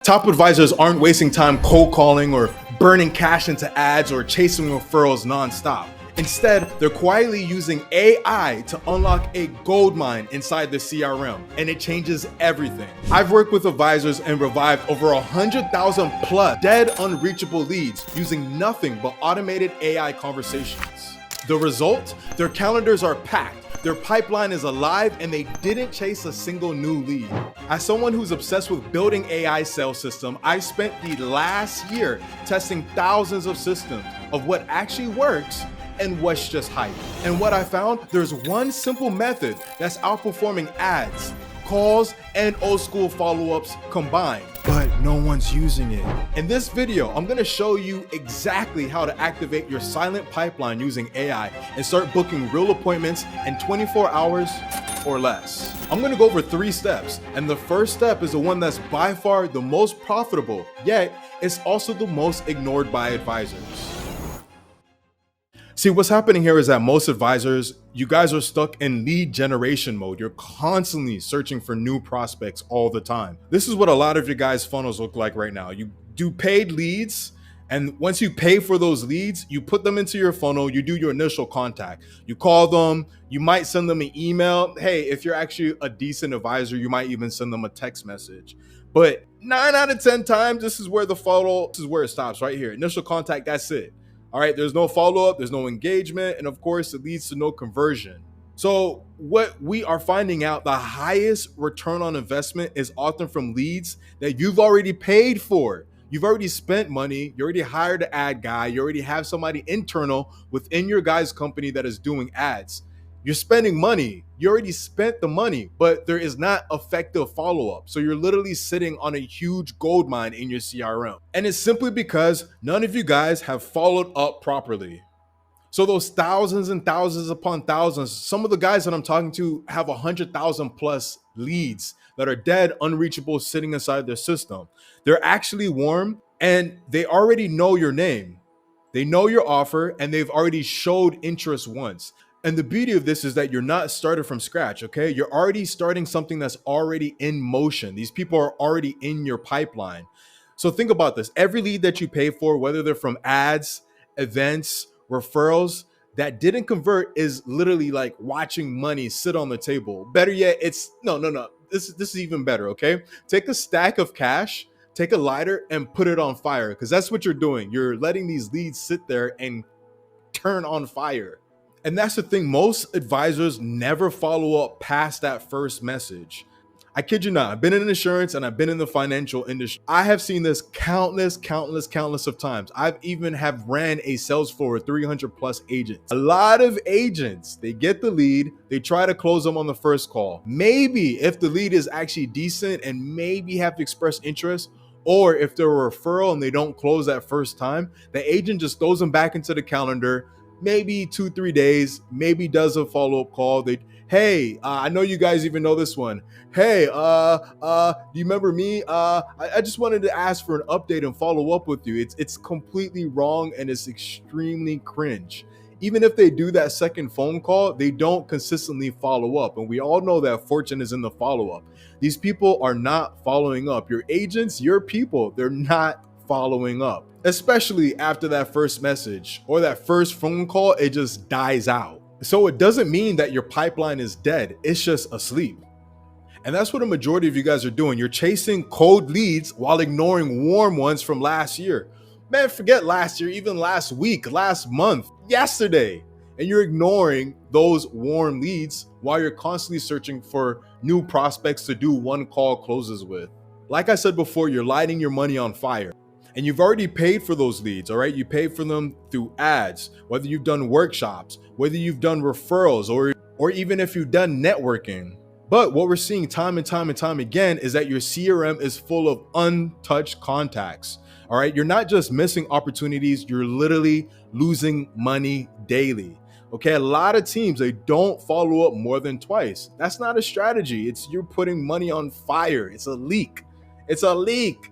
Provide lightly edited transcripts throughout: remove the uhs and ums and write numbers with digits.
Top advisors aren't wasting time cold calling or burning cash into ads or chasing referrals nonstop. Instead, they're quietly using AI to unlock a gold mine inside the CRM, and it changes everything. I've worked with advisors and revived over 100,000 plus dead unreachable leads using nothing but automated AI conversations. The result? Their calendars are packed, their pipeline is alive, and they didn't chase a single new lead. As someone who's obsessed with building AI sales system, I spent the last year testing thousands of systems of what actually works and what's just hype. And what I found, there's one simple method that's outperforming ads, calls, and old school follow-ups combined, but no one's using it. In this video, I'm gonna show you exactly how to activate your silent pipeline using AI and start booking real appointments in 24 hours or less. I'm gonna go over 3 steps, and the first step is the one that's by far the most profitable, yet it's also the most ignored by advisors. See, what's happening here is that most advisors, you guys are stuck in lead generation mode. You're constantly searching for new prospects all the time. This is what a lot of your guys' funnels look like right now. You do paid leads, and once you pay for those leads, you put them into your funnel, you do your initial contact. You call them, you might send them an email. Hey, if you're actually a decent advisor, you might even send them a text message. But 9 out of 10 times, this is where the funnel, this is where it stops right here. Initial contact, that's it. All right, there's no follow-up, there's no engagement, and of course, it leads to no conversion. So what we are finding out, the highest return on investment is often from leads that you've already paid for. You've already spent money, you already hired an ad guy, you already have somebody internal within your guys' company that is doing ads. You're spending money, you already spent the money, but there is not effective follow-up. So you're literally sitting on a huge gold mine in your CRM. And it's simply because none of you guys have followed up properly. So those thousands and thousands upon thousands, some of the guys that I'm talking to have 100,000 plus leads that are dead, unreachable, sitting inside their system. They're actually warm and they already know your name. They know your offer and they've already showed interest once. And the beauty of this is that you're not started from scratch, okay? You're already starting something that's already in motion. These people are already in your pipeline. So think about this. Every lead that you pay for, whether they're from ads, events, referrals, that didn't convert is literally like watching money sit on the table. Better yet, it's no. This is even better, okay? Take a stack of cash, take a lighter and put it on fire, because that's what you're doing. You're letting these leads sit there and turn on fire. And that's the thing, most advisors never follow up past that first message. I kid you not, I've been in insurance and I've been in the financial industry. I have seen this countless of times. I've even have ran a sales floor with 300 plus agents. A lot of agents, they get the lead, they try to close them on the first call. Maybe if the lead is actually decent and maybe have to express interest, or if they're a referral and they don't close that first time, the agent just throws them back into the calendar, maybe 2-3 days, maybe does a follow-up call. Hey, I know you guys even know this one. Hey, do you remember me? I just wanted to ask for an update and follow up with you. It's completely wrong and it's extremely cringe. Even if they do that second phone call, they don't consistently follow up. And we all know that fortune is in the follow-up. These people are not following up. Your agents, your people, they're not following up. Especially after that first message or that first phone call, it just dies out. So it doesn't mean that your pipeline is dead, it's just asleep. And that's what a majority of you guys are doing. You're chasing cold leads while ignoring warm ones from last year. Man, forget last year, even last week, last month, yesterday. And you're ignoring those warm leads while you're constantly searching for new prospects to do one call closes with. Like I said before, you're lighting your money on fire. And you've already paid for those leads, all right? You paid for them through ads, whether you've done workshops, whether you've done referrals, or even if you've done networking. But what we're seeing time and time again is that your CRM is full of untouched contacts, all right? You're not just missing opportunities, you're literally losing money daily. Okay, a lot of teams, they don't follow up more than twice. That's not a strategy. It's you're putting money on fire. It's a leak. It's a leak.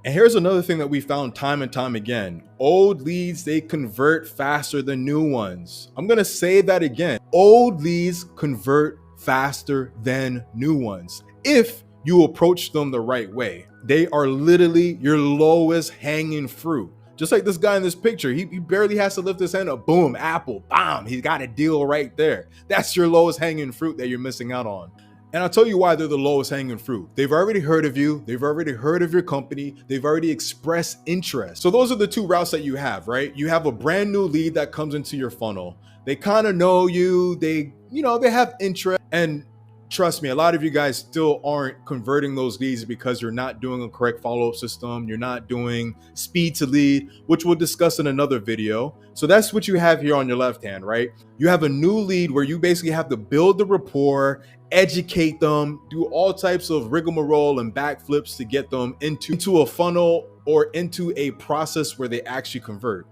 And here's another thing that we found time and time again. Old leads, they convert faster than new ones. I'm gonna say that again. Old leads convert faster than new ones if you approach them the right way. They are literally your lowest hanging fruit. Just like this guy in this picture, he barely has to lift his hand up. Boom, apple, bam, he's got a deal right there. That's your lowest hanging fruit that you're missing out on. And I'll tell you why they're the lowest hanging fruit. They've already heard of you. They've already heard of your company. They've already expressed interest. So those are the two routes that you have, right? You have a brand new lead that comes into your funnel. They kind of know you. They have interest. And trust me, a lot of you guys still aren't converting those leads because you're not doing a correct follow-up system. You're not doing speed to lead, which we'll discuss in another video. So that's what you have here on your left hand, right? You have a new lead where you basically have to build the rapport, educate them, do all types of rigmarole and backflips to get them into a funnel or into a process where they actually convert.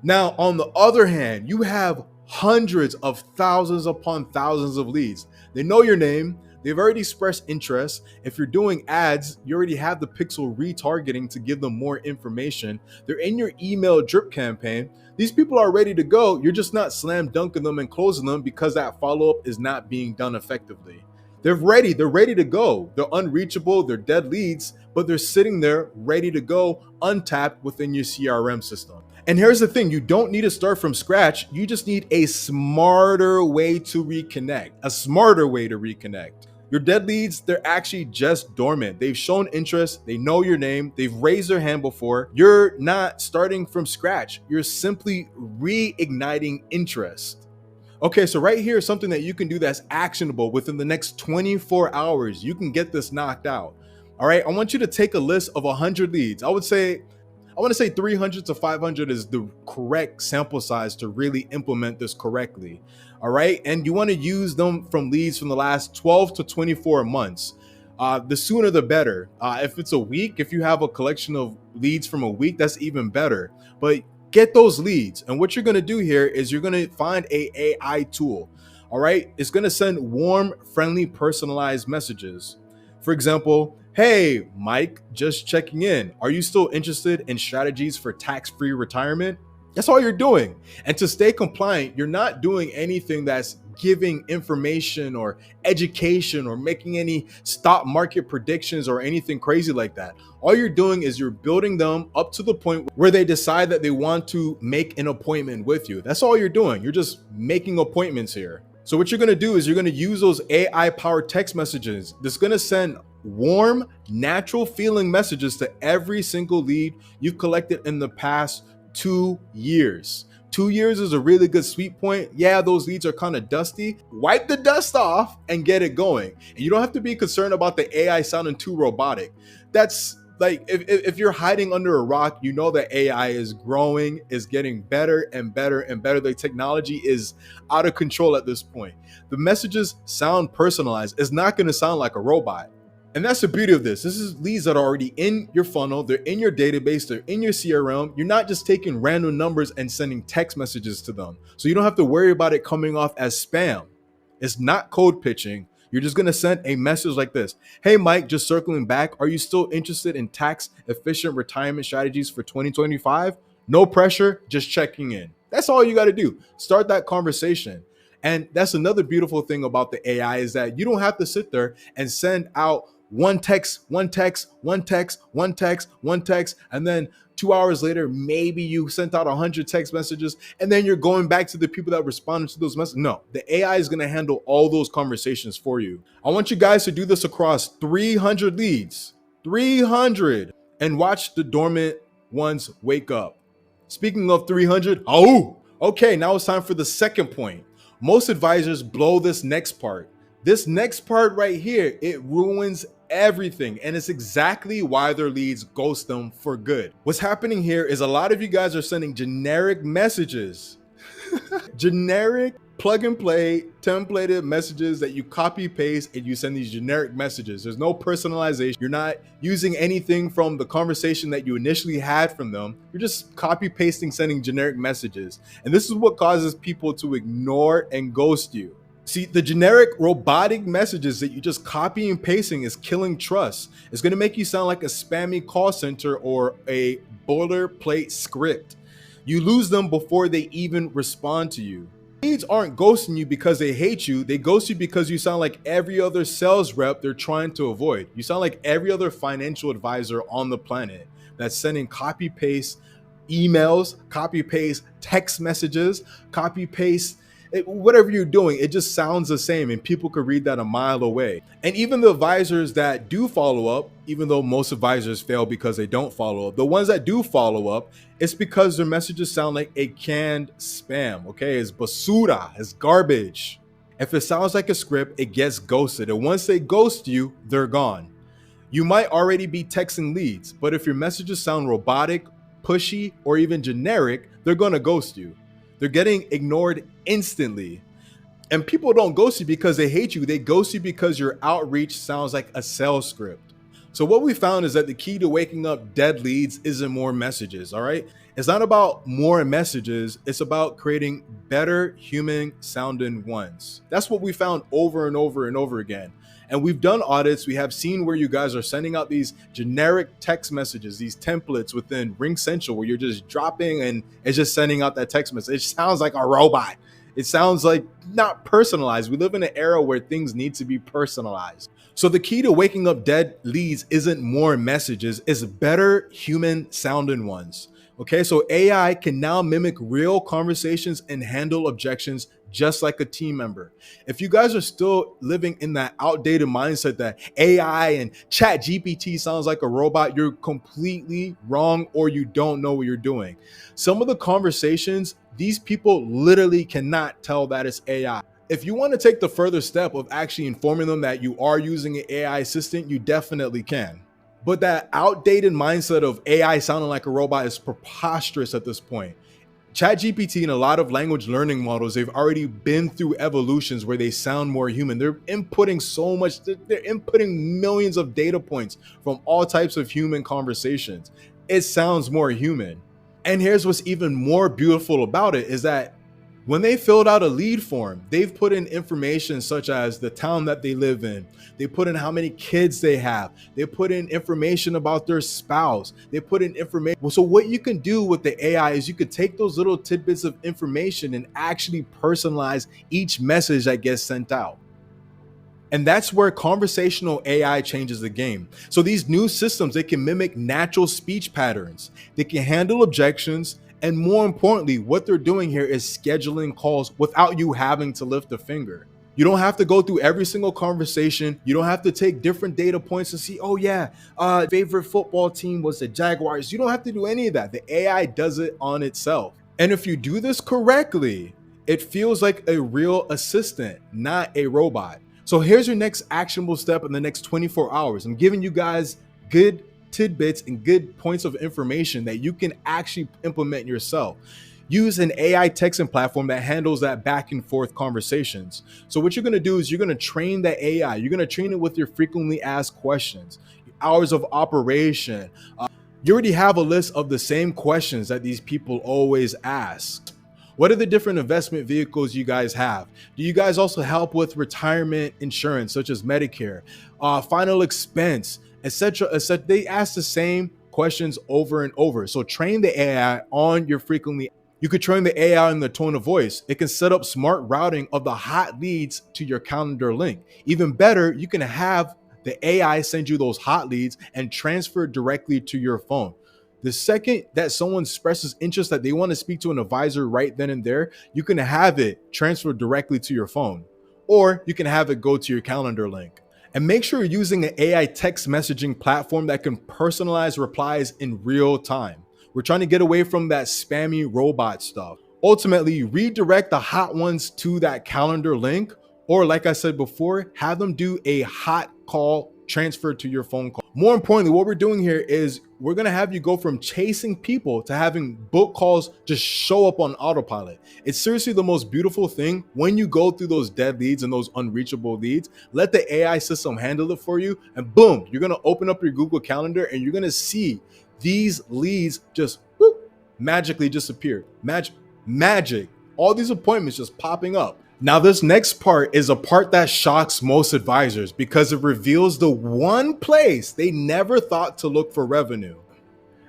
Now, on the other hand, you have hundreds of thousands upon thousands of leads. They know your name. They've already expressed interest. If you're doing ads, you already have the pixel retargeting to give them more information. They're in your email drip campaign. These people are ready to go. You're just not slam dunking them and closing them because that follow-up is not being done effectively. They're ready to go. They're unreachable, they're dead leads, but they're sitting there ready to go, untapped within your CRM system. And here's the thing, you don't need to start from scratch. You just need a smarter way to reconnect. Your dead leads, they're actually just dormant. They've shown interest, they know your name, they've raised their hand before. You're not starting from scratch. You're simply reigniting interest. Okay, so right here is something that you can do that's actionable within the next 24 hours. You can get this knocked out. All right, I want you to take a list of 100 leads. I want to say 300 to 500 is the correct sample size to really implement this correctly. All right. And you want to use them from leads from the last 12 to 24 months. The sooner the better. If it's a week, if you have a collection of leads from a week, that's even better. But get those leads. And what you're going to do here is you're going to find a AI tool. All right. It's going to send warm, friendly, personalized messages. For example, hey, Mike, just checking in. Are you still interested in strategies for tax-free retirement? That's all you're doing. And to stay compliant, you're not doing anything that's giving information or education or making any stock market predictions or anything crazy like that. All you're doing is you're building them up to the point where they decide that they want to make an appointment with you. That's all you're doing. You're just making appointments here. So what you're going to do is you're going to use those AI powered text messages that's going to send warm, natural feeling messages to every single lead you've collected in the past 2 years. 2 years is a really good sweet point. Yeah, those leads are kind of dusty. Wipe the dust off and get it going. And you don't have to be concerned about the AI sounding too robotic. That's like, if you're hiding under a rock, you know that AI is growing, is getting better and better and better. The technology is out of control at this point. The messages sound personalized. It's not going to sound like a robot. And that's the beauty of this. This is leads that are already in your funnel. They're in your database. They're in your CRM. You're not just taking random numbers and sending text messages to them. So you don't have to worry about it coming off as spam. It's not cold pitching. You're just going to send a message like this. Hey, Mike, just circling back. Are you still interested in tax efficient retirement strategies for 2025? No pressure, just checking in. That's all you got to do. Start that conversation. And that's another beautiful thing about the AI is that you don't have to sit there and send out one text, and then 2 hours later, maybe you sent out 100 text messages, and then you're going back to the people that responded to those messages. No, the AI is going to handle all those conversations for you. I want you guys to do this across 300 leads, 300, and watch the dormant ones wake up. Speaking of 300, okay, now it's time for the second point. Most advisors blow this next part. This next part right here, it ruins everything. And it's exactly why their leads ghost them for good. What's happening here is a lot of you guys are sending generic messages. Generic plug and play templated messages that you copy paste and you send these generic messages. There's no personalization. You're not using anything from the conversation that you initially had from them. You're just copy pasting, sending generic messages. And this is what causes people to ignore and ghost you. See, the generic robotic messages that you just copy and pasting is killing trust. It's going to make you sound like a spammy call center or a boilerplate script. You lose them before they even respond to you. Leads aren't ghosting you because they hate you. They ghost you because you sound like every other sales rep they're trying to avoid. You sound like every other financial advisor on the planet that's sending copy paste emails, copy paste text messages, copy paste whatever you're doing. It just sounds the same, and people could read that a mile away. And even the advisors that do follow up, even though most advisors fail because they don't follow up, the ones that do follow up, it's because their messages sound like a canned spam. Okay, it's basura, it's garbage. If it sounds like a script, it gets ghosted, and once they ghost you, they're gone. You might already be texting leads, but if your messages sound robotic, pushy, or even generic, they're gonna ghost you. They're getting ignored instantly. And people don't ghost you because they hate you. They ghost you because your outreach sounds like a sales script. So what we found is that the key to waking up dead leads isn't more messages, all right? It's not about more messages. It's about creating better human sounding ones. That's what we found over and over and over again. And we've done audits. We have seen where you guys are sending out these generic text messages, these templates within Ring Central, where you're just dropping and it's just sending out that text message. It sounds like a robot. It sounds like not personalized. We live in an era where things need to be personalized. So the key to waking up dead leads isn't more messages, it's better human sounding ones. Okay, so AI can now mimic real conversations and handle objections just like a team member. If you guys are still living in that outdated mindset that AI and Chat GPT sounds like a robot, you're completely wrong, or you don't know what you're doing. Some of the conversations, these people literally cannot tell that it's AI. If you want to take the further step of actually informing them that you are using an AI assistant, you definitely can. But that outdated mindset of AI sounding like a robot is preposterous at this point. ChatGPT and a lot of language learning models, they've already been through evolutions where they sound more human. They're inputting so much, they're inputting millions of data points from all types of human conversations. It sounds more human. And here's what's even more beautiful about it is that when they filled out a lead form, they've put in information such as the town that they live in. They put in how many kids they have. They put in information about their spouse. They put in information. So what you can do with the AI is you could take those little tidbits of information and actually personalize each message that gets sent out. And that's where conversational AI changes the game. So these new systems, they can mimic natural speech patterns. They can handle objections. And more importantly, what they're doing here is scheduling calls without you having to lift a finger. You don't have to go through every single conversation. You don't have to take different data points to see, oh yeah, favorite football team was the Jaguars. You don't have to do any of that. The AI does it on itself. And if you do this correctly, it feels like a real assistant, not a robot. So here's your next actionable step in the next 24 hours. I'm giving you guys good tidbits and good points of information that you can actually implement yourself. Use an AI texting platform that handles that back and forth conversations. So what you're going to do is you're going to train the AI. You're going to train it with your frequently asked questions, hours of operation. You already have a list of the same questions that these people always ask. What are the different investment vehicles you guys have? Do you guys also help with retirement insurance, such as Medicare, final expense, etc., etc.? They ask the same questions over and over. So train the AI on your frequently. You could train the AI in the tone of voice. It can set up smart routing of the hot leads to your calendar link. Even better, you can have the AI send you those hot leads and transfer directly to your phone. The second that someone expresses interest that they want to speak to an advisor right then and there, you can have it transfer directly to your phone, or you can have it go to your calendar link. And make sure you're using an AI text messaging platform that can personalize replies in real time. We're trying to get away from that spammy robot stuff. Ultimately, redirect the hot ones to that calendar link, or like I said before, have them do a hot call transfer to your phone call. More importantly, what we're doing here is we're going to have you go from chasing people to having book calls just show up on autopilot. It's seriously the most beautiful thing when you go through those dead leads and those unreachable leads. Let the AI system handle it for you, and boom, you're going to open up your Google Calendar and you're going to see these leads just whoop, magically disappear. Magic. All these appointments just popping up. Now, this next part is a part that shocks most advisors because it reveals the one place they never thought to look for revenue.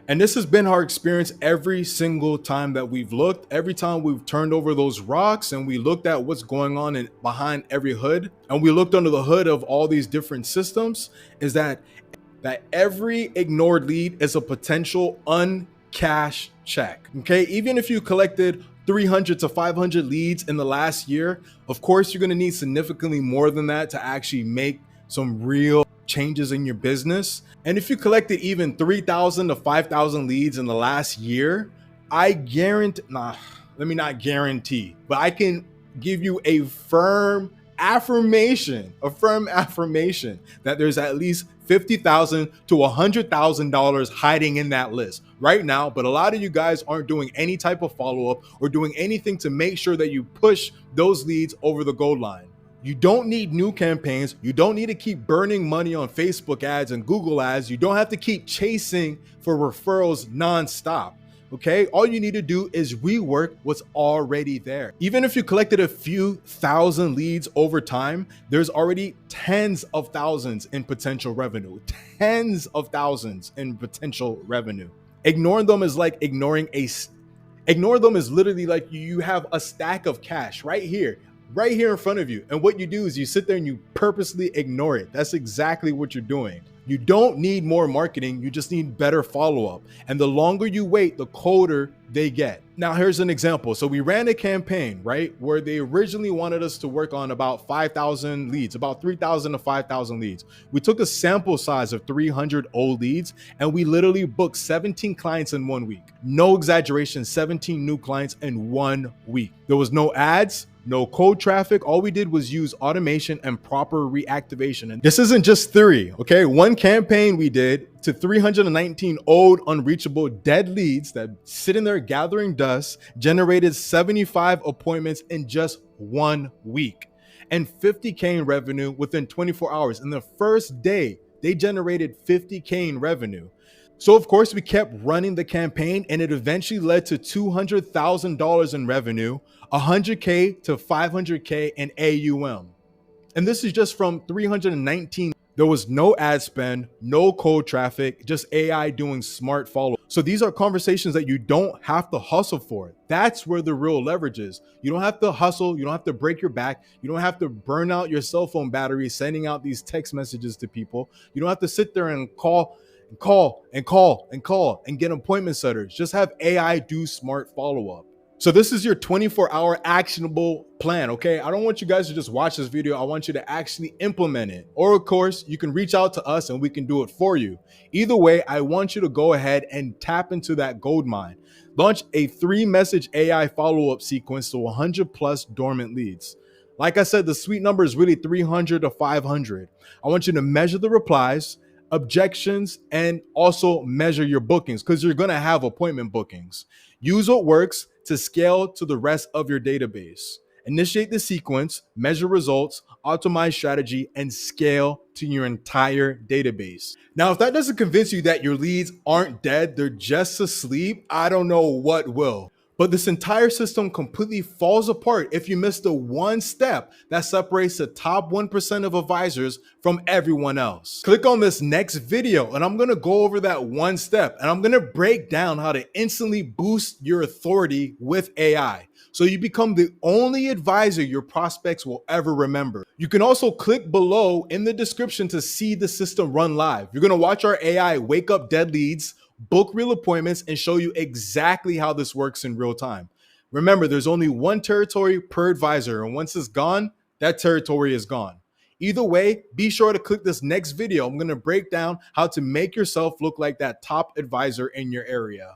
And this has been our experience every single time that we've looked, every time we've turned over those rocks and we looked at what's going on behind every hood, and we looked under the hood of all these different systems, is that every ignored lead is a potential uncashed check. Okay, even if you collected 300 to 500 leads in the last year, of course, you're going to need significantly more than that to actually make some real changes in your business. And if you collected even 3,000 to 5,000 leads in the last year, I guarantee, let me not guarantee, but I can give you a firm affirmation that there's at least $50,000 to $100,000 hiding in that list right now. But a lot of you guys aren't doing any type of follow-up or doing anything to make sure that you push those leads over the goal line. You don't need new campaigns. You don't need to keep burning money on Facebook ads and Google ads. You don't have to keep chasing for referrals nonstop. Okay, all you need to do is rework what's already there. Even if you collected a few thousand leads over time, there's already tens of thousands in potential revenue. Tens of thousands in potential revenue. Ignoring them is like ignore them is literally like you have a stack of cash right here in front of you. And what you do is you sit there and you purposely ignore it. That's exactly what you're doing. You don't need more marketing. You just need better follow-up. And the longer you wait, the colder they get. Now, here's an example. So we ran a campaign, right, where they originally wanted us to work on about 5,000 leads, about 3,000 to 5,000 leads. We took a sample size of 300 old leads, and we literally booked 17 clients in 1 week. No exaggeration, 17 new clients in 1 week. There was no ads, no cold traffic. All we did was use automation and proper reactivation. And this isn't just theory, okay? One campaign we did to 319 old, unreachable, dead leads that sit in there gathering dust generated 75 appointments in just 1 week and 50K in revenue within 24 hours. In the first day, they generated 50K in revenue. So of course we kept running the campaign, and it eventually led to $200,000 in revenue, 100K to 500K in AUM. And this is just from 319. There was no ad spend, no cold traffic, just AI doing smart follow. So these are conversations that you don't have to hustle for. That's where the real leverage is. You don't have to hustle. You don't have to break your back. You don't have to burn out your cell phone battery sending out these text messages to people. You don't have to sit there and call and get appointment setters. Just have AI do smart follow-up. So this is your 24-hour actionable plan, okay? I don't want you guys to just watch this video. I want you to actually implement it. Or of course, you can reach out to us and we can do it for you. Either way, I want you to go ahead and tap into that gold mine. Launch a 3-message AI follow-up sequence to 100 plus dormant leads. Like I said, the sweet number is really 300 to 500. I want you to measure the replies, objections, and also measure your bookings, because you're going to have appointment bookings. Use what works to scale to the rest of your database. Initiate the sequence, measure results, optimize strategy, and scale to your entire database. Now, if that doesn't convince you that your leads aren't dead, they're just asleep, I don't know what will. But this entire system completely falls apart if you miss the one step that separates the top 1% of advisors from everyone else. Click on this next video and I'm gonna go over that one step, and I'm gonna break down how to instantly boost your authority with AI, so you become the only advisor your prospects will ever remember. You can also click below in the description to see the system run live. You're gonna watch our AI wake up dead leads, book real appointments, and show you exactly how this works in real time. Remember, there's only one territory per advisor, and once it's gone, that territory is gone. Either way, be sure to click this next video. I'm going to break down how to make yourself look like that top advisor in your area.